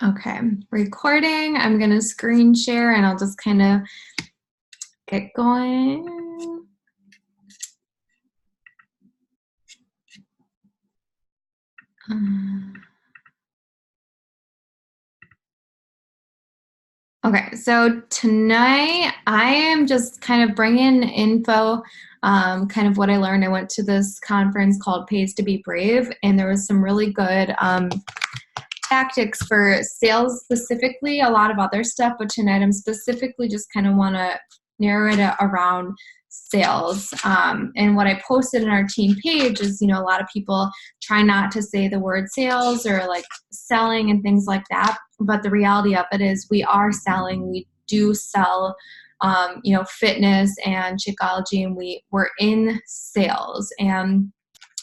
Okay, recording. I'm gonna screen share and I'll just kind of get going. Okay, so tonight I am just kind of bringing info, kind of what I learned. I went to this conference called Pays to Be Brave, and there was some really good tactics for sales specifically, a lot of other stuff, but tonight I'm specifically just kind of want to narrow it around sales. And what I posted in our team page is, a lot of people try not to say the word sales or like selling and things like that. But the reality of it is we are selling. We do sell fitness and Shakeology, and we're in sales. And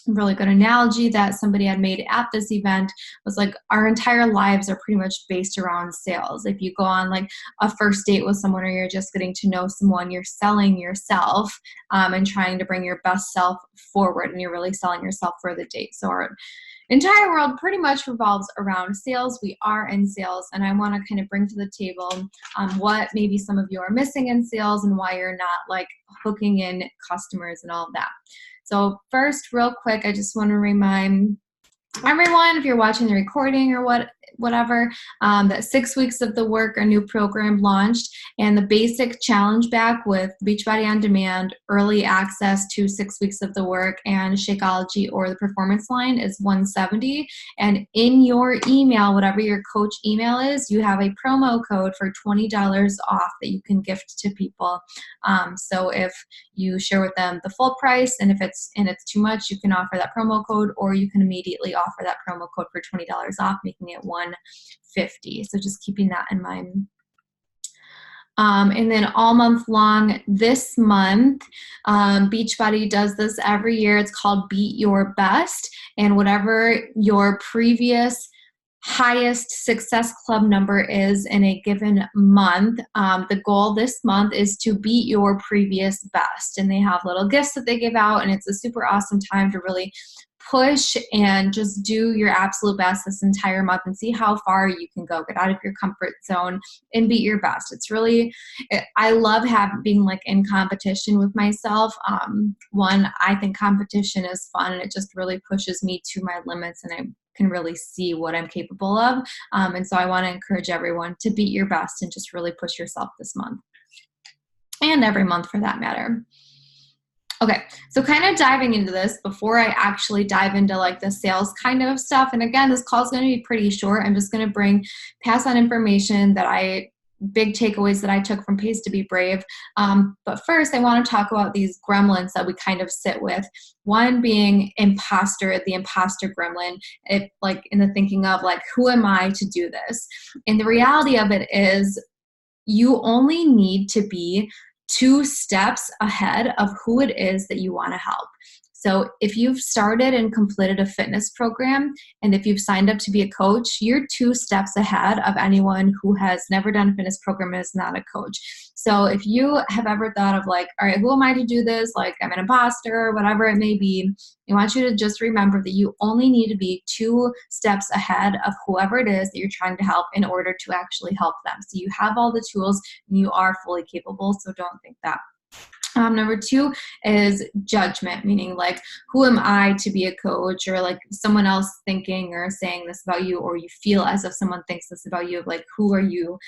a really good analogy that somebody had made at this event was like our entire lives are pretty much based around sales. If you go on like a first date with someone or you're just getting to know someone, you're selling yourself and trying to bring your best self forward, and you're really selling yourself for the date. So our entire world pretty much revolves around sales. We are in sales, and I want to kind of bring to the table what maybe some of you are missing in sales and why you're not like hooking in customers and all of that. So first, real quick, I just want to remind everyone, if you're watching the recording or whatever, that 6 weeks of the work, our new program launched, and the basic challenge back with Beachbody On Demand, early access to 6 weeks of the work, and Shakeology or the Performance Line is $170. And in your email, whatever your coach email is, you have a promo code for $20 off that you can gift to people. So if you share with them the full price, and if it's too much, you can offer that promo code, or you can immediately offer that promo code for $20 off, making it $150. So just keeping that in mind. And then all month long this month, Beachbody does this every year. It's called Beat Your Best, and whatever your previous highest Success Club number is in a given month, the goal this month is to beat your previous best. And they have little gifts that they give out, and it's a super awesome time to really push and just do your absolute best this entire month and see how far you can go. Get out of your comfort zone and beat your best. It's really, I love being like in competition with myself. One, I think competition is fun, and it just really pushes me to my limits, and I can really see what I'm capable of. And so I want to encourage everyone to beat your best and just really push yourself this month, and every month for that matter. Okay, so kind of diving into this before I actually dive into like the sales kind of stuff. And again, this call is going to be pretty short. I'm just going to pass on information big takeaways that I took from Pays to Be Brave. But first, I want to talk about these gremlins that we kind of sit with. One being the imposter gremlin. Like in the thinking of like, who am I to do this? And the reality of it is you only need to be 2 steps ahead of who it is that you want to help. So if you've started and completed a fitness program, and if you've signed up to be a coach, you're 2 steps ahead of anyone who has never done a fitness program and is not a coach. So if you have ever thought of like, all right, who am I to do this? Like I'm an imposter or whatever it may be, I want you to just remember that you only need to be 2 steps ahead of whoever it is that you're trying to help in order to actually help them. So you have all the tools and you are fully capable, so don't think that. Number 2 is judgment, meaning like, who am I to be a coach, or like someone else thinking or saying this about you, or you feel as if someone thinks this about you, like who are you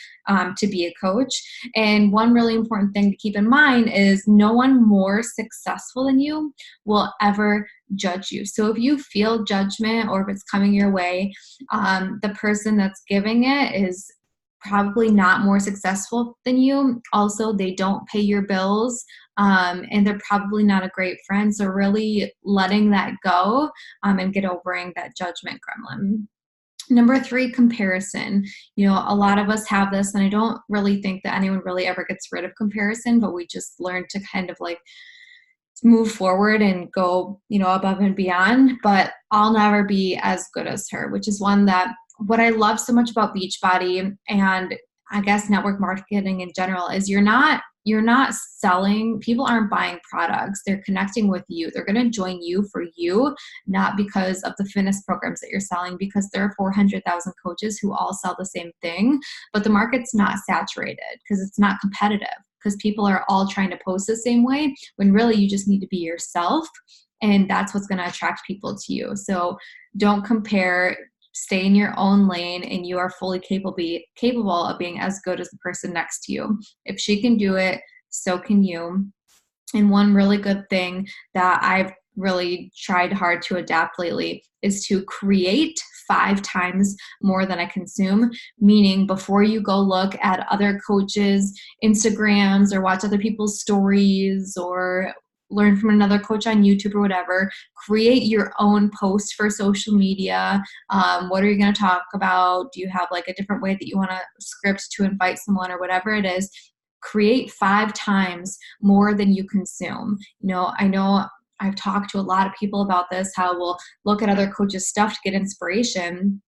to be a coach? And one really important thing to keep in mind is no one more successful than you will ever judge you. So if you feel judgment, or if it's coming your way, the person that's giving it is probably not more successful than you. Also, they don't pay your bills, and they're probably not a great friend. So really letting that go and get over that judgment gremlin. Number 3, comparison. A lot of us have this, and I don't really think that anyone really ever gets rid of comparison, but we just learn to kind of like move forward and go, above and beyond. But I'll never be as good as her, which is one that what I love so much about Beachbody, and I guess network marketing in general, is you're not you're not selling, people aren't buying products. They're connecting with you. They're going to join you for you, not because of the fitness programs that you're selling, because there are 400,000 coaches who all sell the same thing, but the market's not saturated because it's not competitive, because people are all trying to post the same way when really you just need to be yourself. And that's what's going to attract people to you. So don't compare, stay in your own lane, and you are fully capable of being as good as the person next to you. If she can do it, so can you. And one really good thing that I've really tried hard to adapt lately is to create 5 times more than I consume. Meaning, before you go look at other coaches' Instagrams or watch other people's stories or learn from another coach on YouTube or whatever, create your own post for social media. What are you going to talk about? Do you have like a different way that you want to script to invite someone or whatever it is? Create 5 times more than you consume. I know I've talked to a lot of people about this, how we'll look at other coaches' stuff to get inspiration.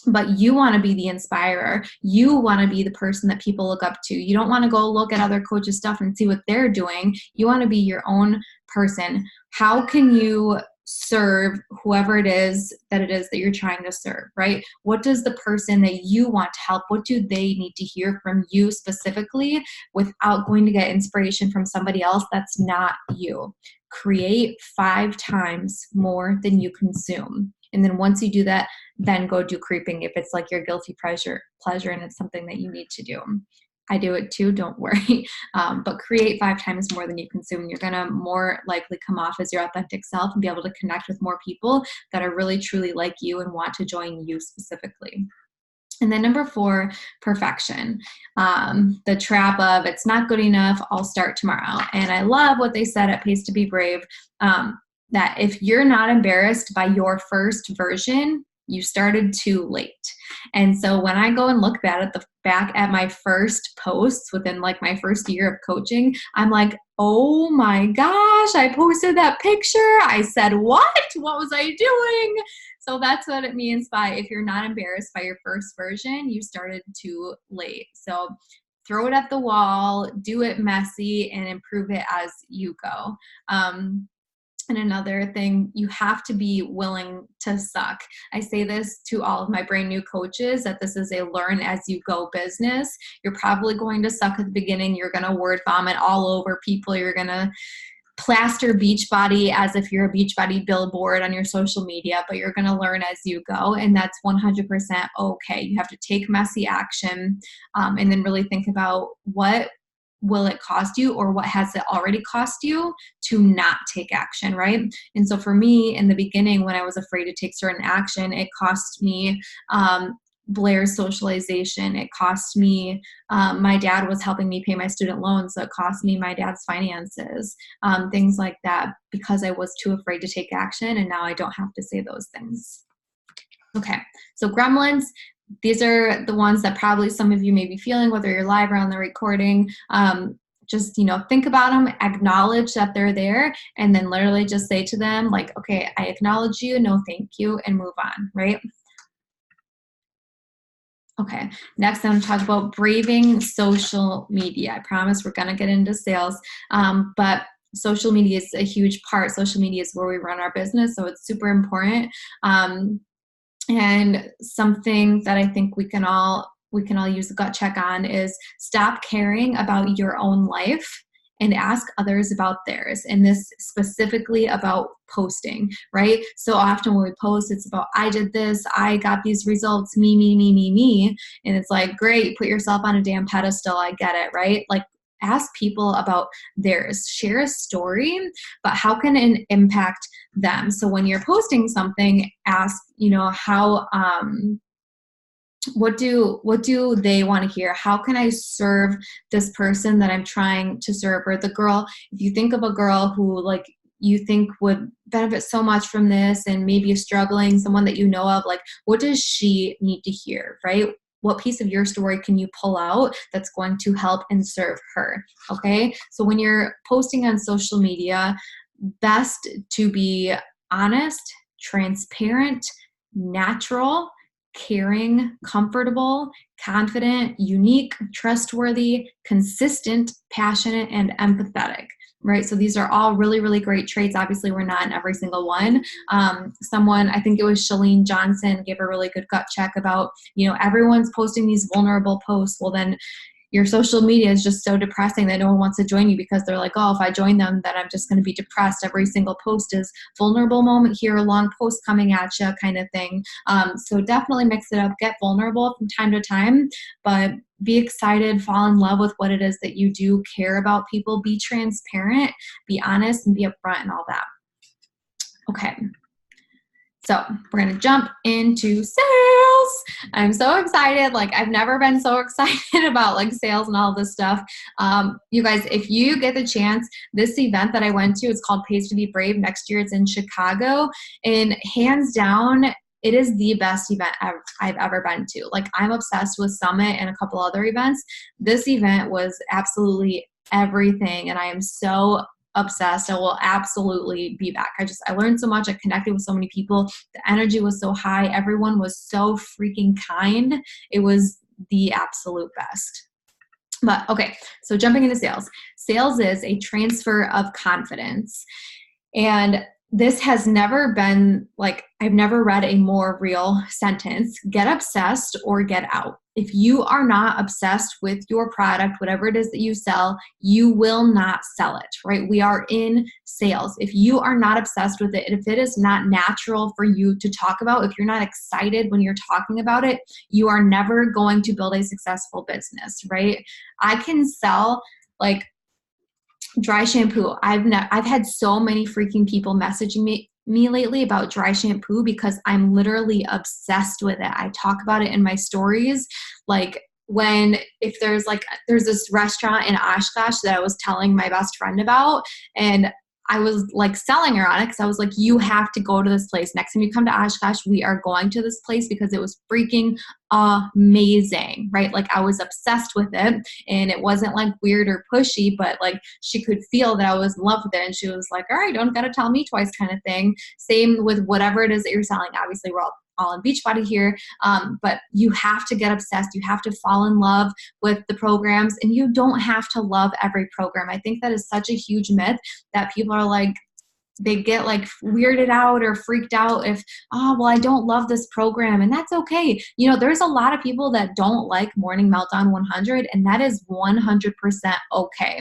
But you want to be the inspirer. You want to be the person that people look up to. You don't want to go look at other coaches' stuff and see what they're doing. You want to be your own person. How can you serve whoever it is that you're trying to serve, right? What does the person that you want to help, what do they need to hear from you specifically without going to get inspiration from somebody else that's not you? Create 5 times more than you consume. And then once you do that, then go do creeping if it's like your guilty pleasure and it's something that you need to do. I do it too, don't worry. But create 5 times more than you consume. You're going to more likely come off as your authentic self and be able to connect with more people that are really truly like you and want to join you specifically. And then number 4, perfection. The trap of it's not good enough, I'll start tomorrow. And I love what they said at Pays to Be Brave, that if you're not embarrassed by your first version, you started too late. And so when I go and look back at my first posts within like my first year of coaching, I'm like, oh my gosh, I posted that picture. I said, what was I doing? So that's what it means by if you're not embarrassed by your first version, you started too late. So throw it at the wall, do it messy, and improve it as you go. And another thing, you have to be willing to suck. I say this to all of my brand new coaches, that this is a learn as you go business. You're probably going to suck at the beginning. You're going to word vomit all over people. You're going to plaster Beachbody as if you're a Beachbody billboard on your social media, but you're going to learn as you go. And that's 100% okay. You have to take messy action, and then really think about what will it cost you, or what has it already cost you to not take action, right? And so for me, in the beginning, when I was afraid to take certain action, it cost me Blair's socialization. It cost me, my dad was helping me pay my student loans, so it cost me my dad's finances, things like that, because I was too afraid to take action, and now I don't have to say those things. Okay, so gremlins, these are the ones that probably some of you may be feeling, whether you're live or on the recording. Just, think about them, acknowledge that they're there, and then literally just say to them, like, okay, I acknowledge you, no thank you, and move on, right? Okay, next I'm going to talk about braving social media. I promise we're going to get into sales, but social media is a huge part. Social media is where we run our business, so it's super important. And something that I think we can all use a gut check on is stop caring about your own life and ask others about theirs. And this specifically about posting, right? So often when we post, it's about, I did this, I got these results, me, me, me, me, me. And it's like, great, put yourself on a damn pedestal. I get it, right? Like, ask people about theirs, share a story, but how can it impact them? So when you're posting something, ask, how, what do they want to hear? How can I serve this person that I'm trying to serve? Or the girl, if you think of a girl who like you think would benefit so much from this and maybe is struggling, someone that you know of, like, what does she need to hear, right? What piece of your story can you pull out that's going to help and serve her? Okay. So when you're posting on social media, best to be honest, transparent, natural, caring, comfortable, confident, unique, trustworthy, consistent, passionate, and empathetic. Right. So these are all really, really great traits. Obviously, we're not in every single one. Someone, I think it was Chalene Johnson, gave a really good gut check about, everyone's posting these vulnerable posts. Well, then your social media is just so depressing that no one wants to join you because they're like, oh, if I join them, then I'm just going to be depressed. Every single post is vulnerable moment here, a long post coming at you kind of thing. So definitely mix it up, get vulnerable from time to time, but be excited, fall in love with what it is that you do, care about people, be transparent, be honest, and be upfront and all that. Okay. So we're going to jump into sales. I'm so excited. Like, I've never been so excited about like sales and all this stuff. You guys, if you get the chance, this event that I went to, it's called Pays to Be Brave. Next year it's in Chicago, and hands down, it is the best event I've ever been to. Like, I'm obsessed with Summit and a couple other events. This event was absolutely everything, and I am so obsessed. I will absolutely be back. I learned so much. I connected with so many people. The energy was so high. Everyone was so freaking kind. It was the absolute best. But okay, so jumping into sales. Sales is a transfer of confidence. And this has never been like, I've never read a more real sentence. Get obsessed or get out. If you are not obsessed with your product, whatever it is that you sell, you will not sell it, right? We are in sales. If you are not obsessed with it, if it is not natural for you to talk about, if you're not excited when you're talking about it, you are never going to build a successful business, right? I can sell like dry shampoo. I've had so many freaking people messaging me lately about dry shampoo because I'm literally obsessed with it. I talk about it in my stories. Like, if there's this restaurant in Oshkosh that I was telling my best friend about, and I was like selling her on it because I was like, you have to go to this place. Next time you come to Oshkosh, we are going to this place because it was freaking amazing, right? Like, I was obsessed with it, and it wasn't like weird or pushy, but like she could feel that I was in love with it. And she was like, all right, don't got to tell me twice kind of thing. Same with whatever it is that you're selling. Obviously, we're all in Beachbody here, but you have to get obsessed. You have to fall in love with the programs, and you don't have to love every program. I think that is such a huge myth that people are like, they get like weirded out or freaked out if, oh, well, I don't love this program, and that's okay. There's a lot of people that don't like Morning Meltdown 100, and that is 100% okay.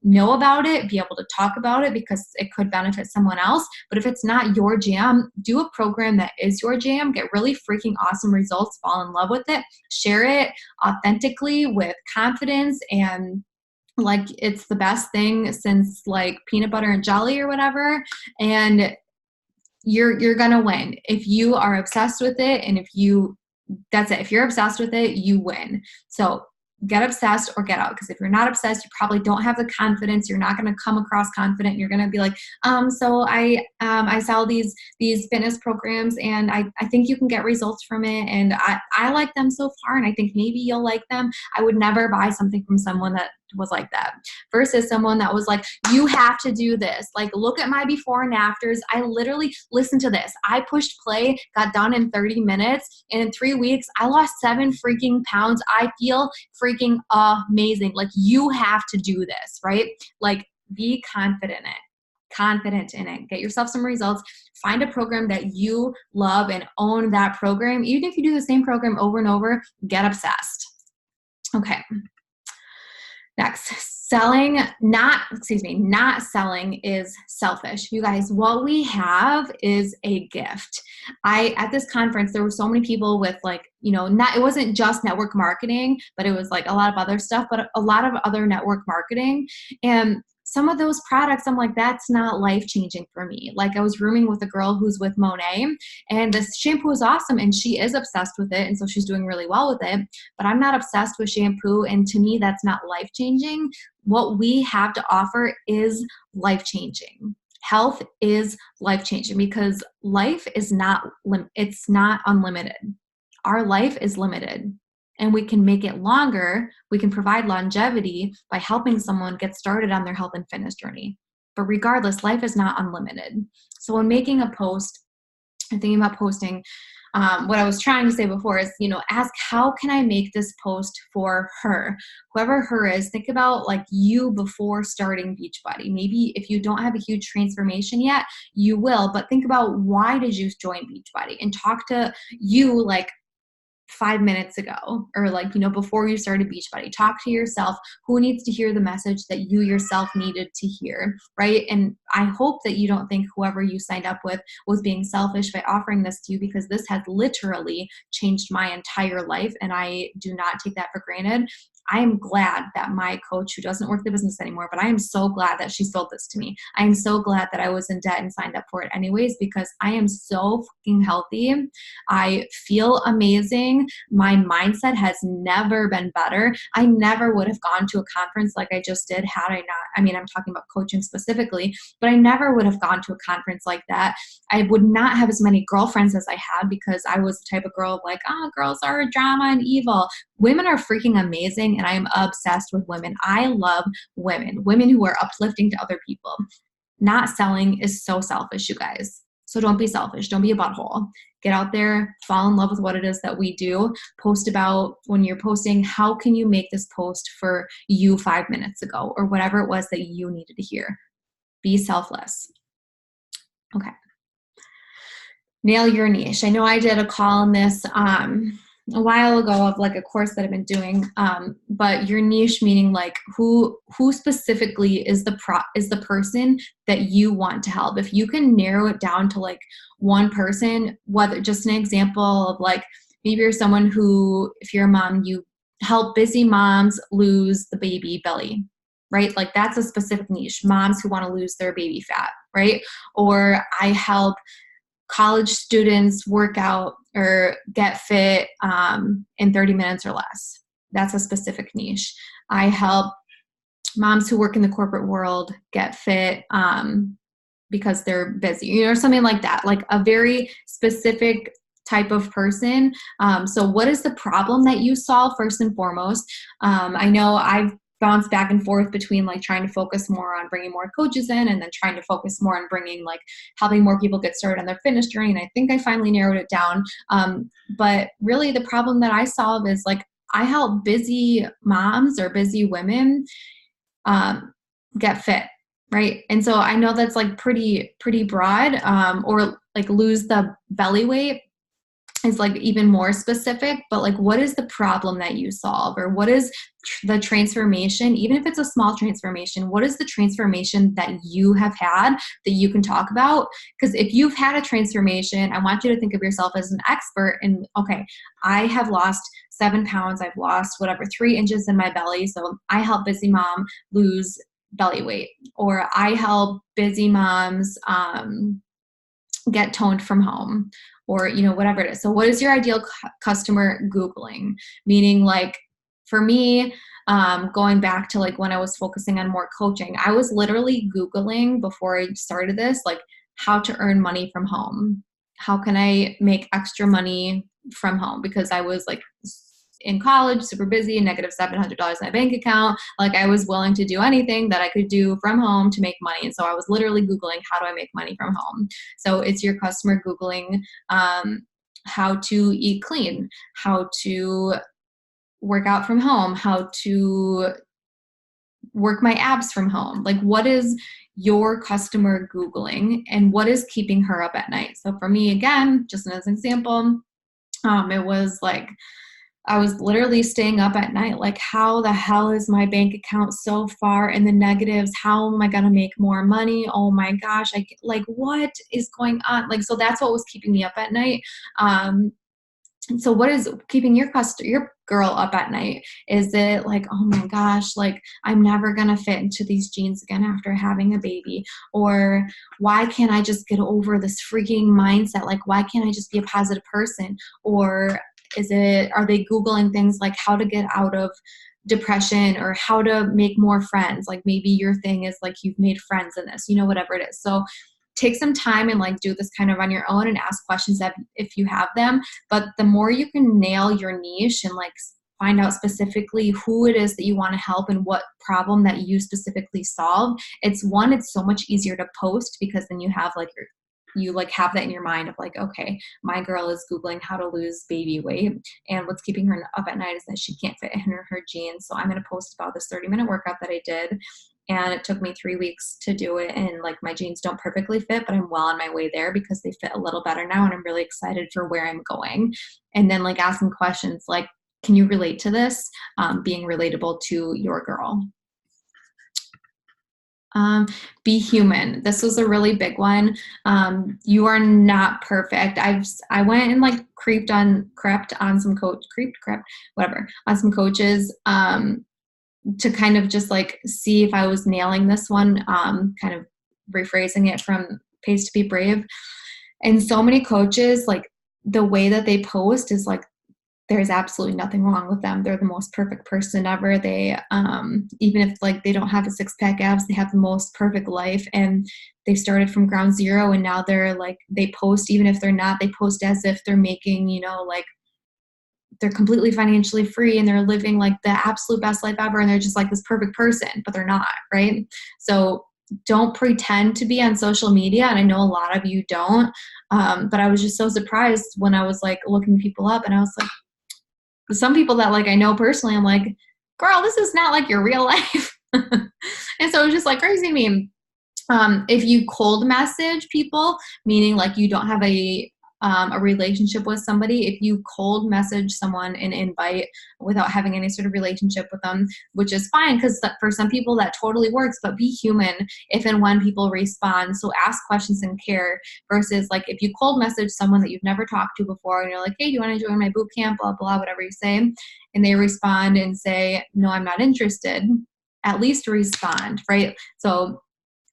Know about it, be able to talk about it because it could benefit someone else. But if it's not your jam, do a program that is your jam, get really freaking awesome results, fall in love with it, share it authentically with confidence, and like it's the best thing since like peanut butter and jelly or whatever. And you're gonna win if you are obsessed with it. And that's it. If you're obsessed with it, you win. So get obsessed or get out. Because if you're not obsessed, you probably don't have the confidence. You're not going to come across confident. You're going to be like, so I sell these fitness programs, and I think you can get results from it. And I like them so far, and I think maybe you'll like them. I would never buy something from someone that was like that versus someone that was like, you have to do this. Like, look at my before and afters. I literally listened to this. I pushed play, got done in 30 minutes. And in 3 weeks, I lost 7 freaking pounds. I feel freaking amazing. Like, you have to do this, right? Like, be confident in it. Get yourself some results. Find a program that you love and own that program. Even if you do the same program over and over, get obsessed. Okay. Next, not selling is selfish. You guys, what we have is a gift. At this conference, there were so many people with like, it wasn't just network marketing, but it was like a lot of other stuff, but a lot of other network marketing. And some of those products, I'm like, that's not life-changing for me. Like, I was rooming with a girl who's with Monet, and this shampoo is awesome, and she is obsessed with it, and so she's doing really well with it, but I'm not obsessed with shampoo, and to me, that's not life-changing. What we have to offer is life-changing. Health is life-changing because life is not unlimited. Our life is limited. And we can make it longer. We can provide longevity by helping someone get started on their health and fitness journey. But regardless, life is not unlimited. So when making a post and thinking about posting, what I was trying to say before is, ask, how can I make this post for her? Whoever her is, think about like you before starting Beachbody. Maybe if you don't have a huge transformation yet, you will, but think about, why did you join Beachbody? And talk to you like 5 minutes ago, or like, before you started Beachbody. Talk to yourself, who needs to hear the message that you yourself needed to hear, right? And I hope that you don't think whoever you signed up with was being selfish by offering this to you, because this has literally changed my entire life, and I do not take that for granted. I am glad that my coach, who doesn't work the business anymore, but I am so glad that she sold this to me. I am so glad that I was in debt and signed up for it anyways, because I am so fucking healthy. I feel amazing. My mindset has never been better. I never would have gone to a conference like I just did had I not, I'm talking about coaching specifically, but I never would have gone to a conference like that. I would not have as many girlfriends as I had, because I was the type of girl like, girls are drama and evil. Women are freaking amazing, and I am obsessed with women. I love women who are uplifting to other people. Not selling is so selfish, you guys. So don't be selfish. Don't be a butthole. Get out there, fall in love with what it is that we do. Post about, when you're posting, how can you make this post for you 5 minutes ago, or whatever it was that you needed to hear. Be selfless. Okay. Nail your niche. I know I did a call on this a while ago of like a course that I've been doing, but your niche, meaning like who specifically is the person that you want to help. If you can narrow it down to like one person, whether just an example of like, maybe you're someone who, if you're a mom, you help busy moms lose the baby belly, right? Like that's a specific niche. Moms who want to lose their baby fat, right? Or I help college students work out or get fit in 30 minutes or less. That's a specific niche. I help moms who work in the corporate world get fit because they're busy, or something like that, like a very specific type of person. So what is the problem that you solve first and foremost? I know I've bounce back and forth between like trying to focus more on bringing more coaches in, and then trying to focus more on bringing like helping more people get started on their fitness journey. And I think I finally narrowed it down. But really the problem that I solve is like, I help busy moms or busy women get fit. Right. And so I know that's like pretty broad, or like lose the belly weight is like even more specific, but like, what is the problem that you solve, or what is the transformation? Even if it's a small transformation, what is the transformation that you have had that you can talk about? Because if you've had a transformation, I want you to think of yourself as an expert in, okay, I have lost 7 pounds. I've lost whatever, 3 inches in my belly. So I help busy mom lose belly weight, or I help busy moms, get toned from home, or, whatever it is. So what is your ideal customer Googling? Meaning like for me, going back to like when I was focusing on more coaching, I was literally Googling before I started this, like how to earn money from home. How can I make extra money from home? Because I was like in college, super busy, negative $700 in my bank account. Like I was willing to do anything that I could do from home to make money. And so I was literally Googling, how do I make money from home? So it's your customer Googling how to eat clean, how to work out from home, how to work my abs from home. Like what is your customer Googling, and what is keeping her up at night? So for me, again, just as an example, it was like, I was literally staying up at night, like, how the hell is my bank account so far in the negatives? How am I going to make more money? Oh my gosh. Like, what is going on? Like, so that's what was keeping me up at night. So what is keeping your girl up at night? Is it like, oh my gosh, like I'm never going to fit into these jeans again after having a baby? Or why can't I just get over this freaking mindset? Like, why can't I just be a positive person? Or are they Googling things like how to get out of depression, or how to make more friends? Like maybe your thing is like you've made friends in this, whatever it is. So take some time and like do this kind of on your own and ask questions if you have them. But the more you can nail your niche and like find out specifically who it is that you want to help and what problem that you specifically solve, it's so much easier to post, because then you have like you like have that in your mind of like, okay, my girl is Googling how to lose baby weight, and what's keeping her up at night is that she can't fit in her jeans. So I'm going to post about this 30-minute workout that I did. And it took me 3 weeks to do it. And like my jeans don't perfectly fit, but I'm well on my way there because they fit a little better now. And I'm really excited for where I'm going. And then like asking questions like, can you relate to this? Being relatable to your girl. Be human. This was a really big one. You are not perfect. I went and like crept on some coaches, to kind of just like see if I was nailing this one, kind of rephrasing it from Pays to Be Brave. And so many coaches, like the way that they post is like, there's absolutely nothing wrong with them. They're the most perfect person ever. They, even if like they don't have a 6-pack abs, they have the most perfect life, and they started from ground zero. And now they're like, they post, even if they're not, they post as if they're making, like they're completely financially free and they're living like the absolute best life ever. And they're just like this perfect person, but they're not, right? So don't pretend to be on social media. And I know a lot of you don't, but I was just so surprised when I was like looking people up, and I was like, some people that like I know personally, I'm like, girl, this is not like your real life. And so it was just like crazy to me. If you cold message people, meaning like you don't have a relationship with somebody, if you cold message someone an invite without having any sort of relationship with them, which is fine because for some people that totally works, but be human if and when people respond. So ask questions and care, versus like if you cold message someone that you've never talked to before and you're like, hey, do you want to join my boot camp, blah, blah, whatever you say, and they respond and say, no, I'm not interested, at least respond, right? So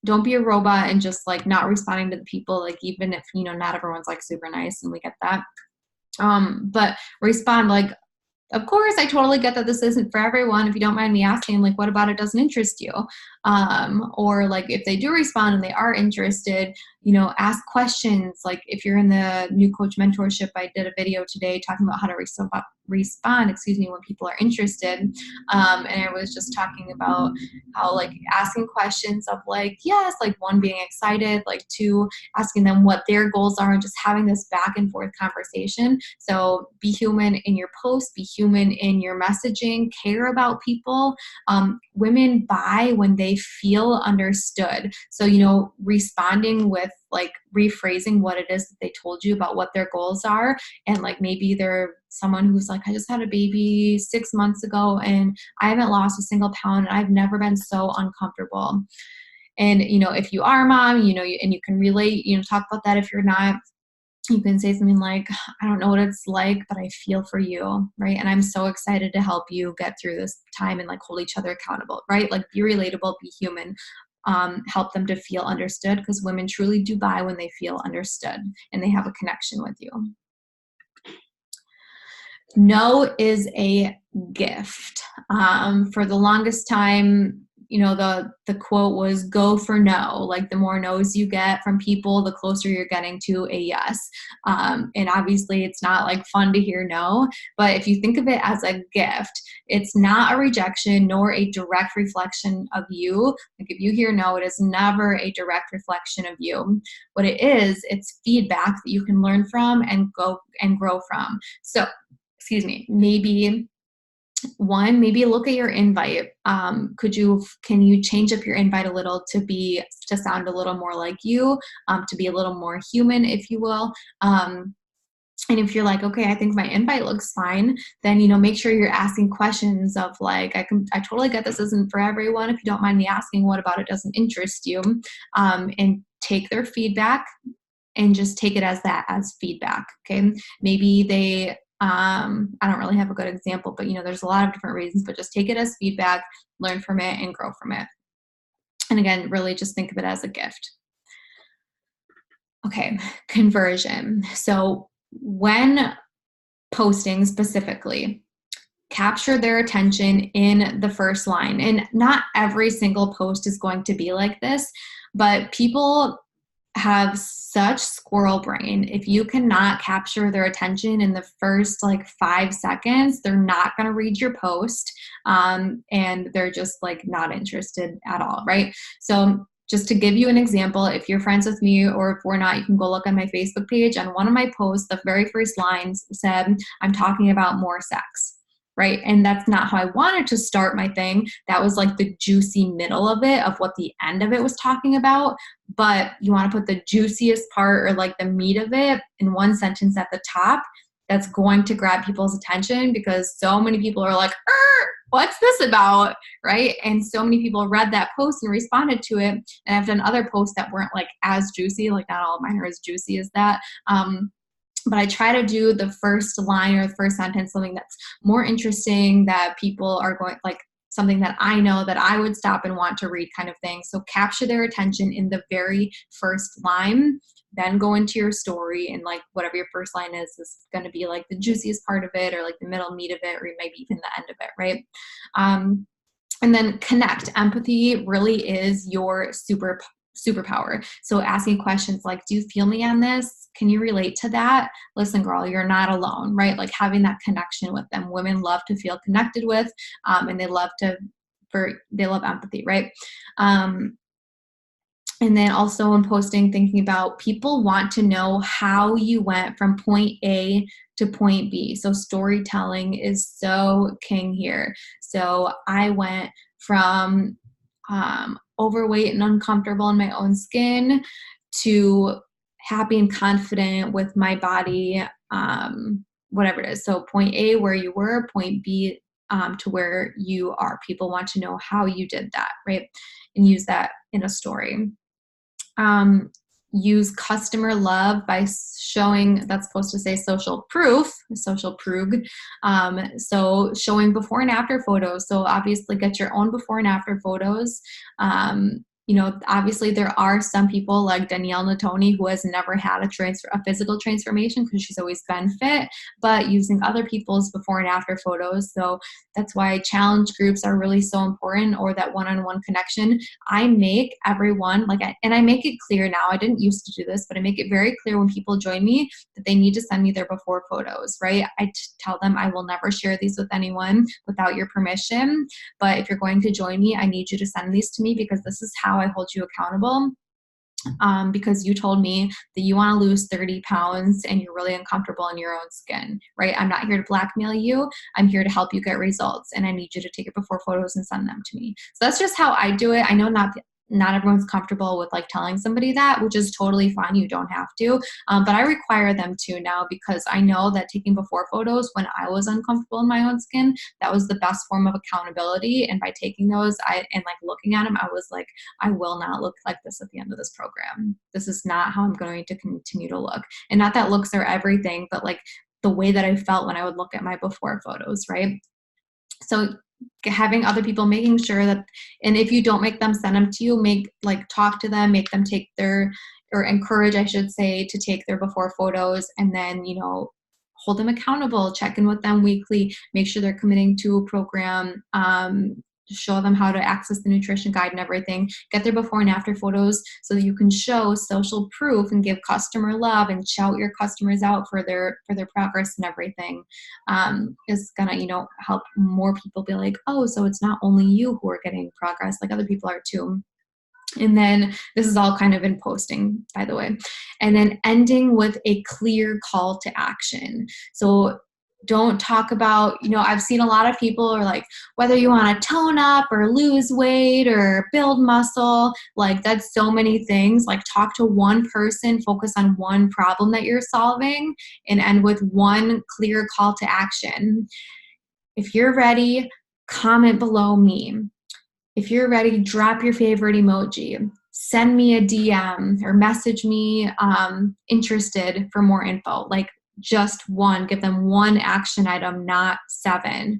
don't be a robot and just like not responding to the people, like even if, not everyone's like super nice, and we get that. But respond like, of course, I totally get that this isn't for everyone. If you don't mind me asking, like, what about it doesn't interest you? Or like if they do respond and they are interested, ask questions. Like if you're in the new coach mentorship, I did a video today talking about how to respond, when people are interested. And I was just talking about how like asking questions of like, yes, like one, being excited, like two, asking them what their goals are, and just having this back and forth conversation. So be human in your posts, be human in your messaging, care about people. Women buy when they feel understood. So, responding with like rephrasing what it is that they told you about what their goals are. And like maybe they're someone who's like, I just had a baby 6 months ago and I haven't lost a single pound and I've never been so uncomfortable. And, if you are a mom, and you can relate, talk about that. If you're not, you can say something like, I don't know what it's like, but I feel for you, right? And I'm so excited to help you get through this time and like hold each other accountable, right? Like be relatable, be human, help them to feel understood, because women truly do buy when they feel understood and they have a connection with you. No is a gift. For the longest time, the quote was go for no. Like the more no's you get from people, the closer you're getting to a yes. And obviously it's not like fun to hear no, but if you think of it as a gift, it's not a rejection nor a direct reflection of you. Like if you hear no, it is never a direct reflection of you. What it is, it's feedback that you can learn from and go and grow from. So, maybe look at your invite. Can you change up your invite a little to sound a little more like you, to be a little more human, if you will. And if you're like, okay, I think my invite looks fine, then, make sure you're asking questions of like, I totally get this isn't for everyone. If you don't mind me asking, what about it doesn't interest you? And take their feedback and just take it as feedback. Okay. Maybe they, I don't really have a good example, but there's a lot of different reasons, but just take it as feedback, learn from it and grow from it. And again, really just think of it as a gift. Okay. Conversion. So when posting specifically, capture their attention in the first line. And not every single post is going to be like this, but people have such squirrel brain. If you cannot capture their attention in the first like 5 seconds, they're not going to read your post, and they're just like not interested at all, right? So just to give you an example, if you're friends with me or if we're not, you can go look on my Facebook page. On one of my posts, the very first lines said, I'm talking about more sex. Right. And that's not how I wanted to start my thing. That was like the juicy middle of it, of what the end of it was talking about. But you want to put the juiciest part or like the meat of it in one sentence at the top. That's going to grab people's attention because so many people are like, what's this about? Right. And so many people read that post and responded to it. And I've done other posts that weren't like as juicy, like not all of mine are as juicy as that. But I try to do the first line or the first sentence, something that's more interesting that people are going, like something that I know that I would stop and want to read kind of thing. So capture their attention in the very first line, then go into your story and like whatever your first line is going to be like the juiciest part of it or like the middle meat of it, or maybe even the end of it, right? And then connect. Empathy really is your superpower. So asking questions like, do you feel me on this? Can you relate to that? Listen, girl, you're not alone, right? Like having that connection with them. Women love to feel connected with, and they love empathy, right? And then also in posting, thinking about people want to know how you went from point A to point B. So storytelling is so king here. So I went from overweight and uncomfortable in my own skin to happy and confident with my body, whatever it is. So point A, where you were, point B, to where you are. People want to know how you did that, right? And use that in a story. Use customer love by showing, that's supposed to say social proof, social proof. So showing before and after photos. So obviously get your own before and after photos. You know, obviously there are some people like Danielle Natoni who has never had a physical transformation because she's always been fit, but using other people's before and after photos. So that's why challenge groups are really so important, or that one-on-one connection. I make everyone and I make it clear now. I didn't used to do this, but I make it very clear when people join me that they need to send me their before photos, right? I tell them I will never share these with anyone without your permission. But if you're going to join me, I need you to send these to me because this is how I hold you accountable. Because you told me that you want to lose 30 pounds and you're really uncomfortable in your own skin, right? I'm not here to blackmail you. I'm here to help you get results, and I need you to take it before photos and send them to me. So that's just how I do it. I know not everyone's comfortable with like telling somebody that, which is totally fine. You don't have to, but I require them to now because I know that taking before photos when I was uncomfortable in my own skin, that was the best form of accountability. And by taking those and like looking at them, I was like, I will not look like this at the end of this program. This is not how I'm going to continue to look. And not that looks are everything, but like the way that I felt when I would look at my before photos, right? So having other people, making sure that, and if you don't make them send them to you, talk to them, make them or encourage, I should say, to take their before photos, and then, you know, hold them accountable, check in with them weekly, make sure they're committing to a program, show them how to access the nutrition guide and everything, get their before and after photos so that you can show social proof and give customer love and shout your customers out for their progress and everything, is gonna, you know, help more people be like, oh, so it's not only you who are getting progress, like other people are too. And then this is all kind of in posting, by the way. And then ending with a clear call to action. So don't talk about, you know, I've seen a lot of people are like, whether you want to tone up or lose weight or build muscle, like that's so many things. Like talk to one person, focus on one problem that you're solving, and end with one clear call to action. If you're ready, comment below me. If you're ready, drop your favorite emoji. Send me a DM or message me interested for more info. Like just one, give them one action item, not 7.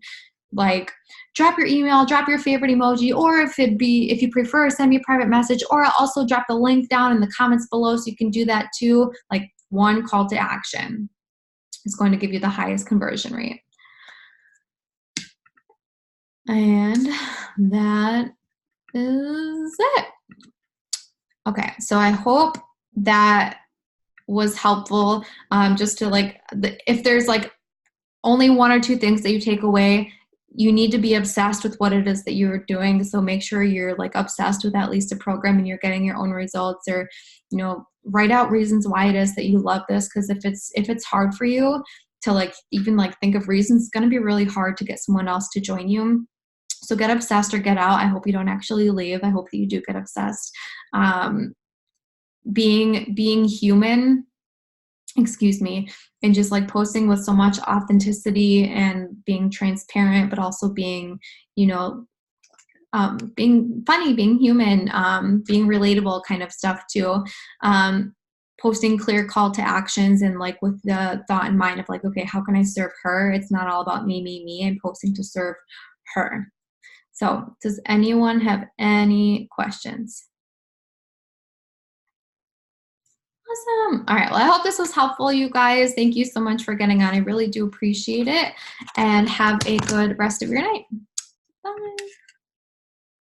Like drop your email, drop your favorite emoji, or if you prefer, send me a private message, or I'll also drop the link down in the comments below so you can do that too. Like one call to action is going to give you the highest conversion rate. And that is it. Okay, so I hope that was helpful. Just to if there's like only 1 or 2 things that you take away, you need to be obsessed with what it is that you're doing. So make sure you're like obsessed with at least a program and you're getting your own results, or, write out reasons why it is that you love this. Cause if it's hard for you to like, even like think of reasons, it's going to be really hard to get someone else to join you. So get obsessed or get out. I hope you don't actually leave. I hope that you do get obsessed. Being human, excuse me, and just like posting with so much authenticity and being transparent, but also being, being funny, being human, being relatable kind of stuff too. Posting clear call to actions and like with the thought in mind of like, okay, how can I serve her? It's not all about me. I'm posting to serve her. So does anyone have any questions? Awesome. All right. Well, I hope this was helpful, you guys. Thank you so much for getting on. I really do appreciate it. And have a good rest of your night. Bye.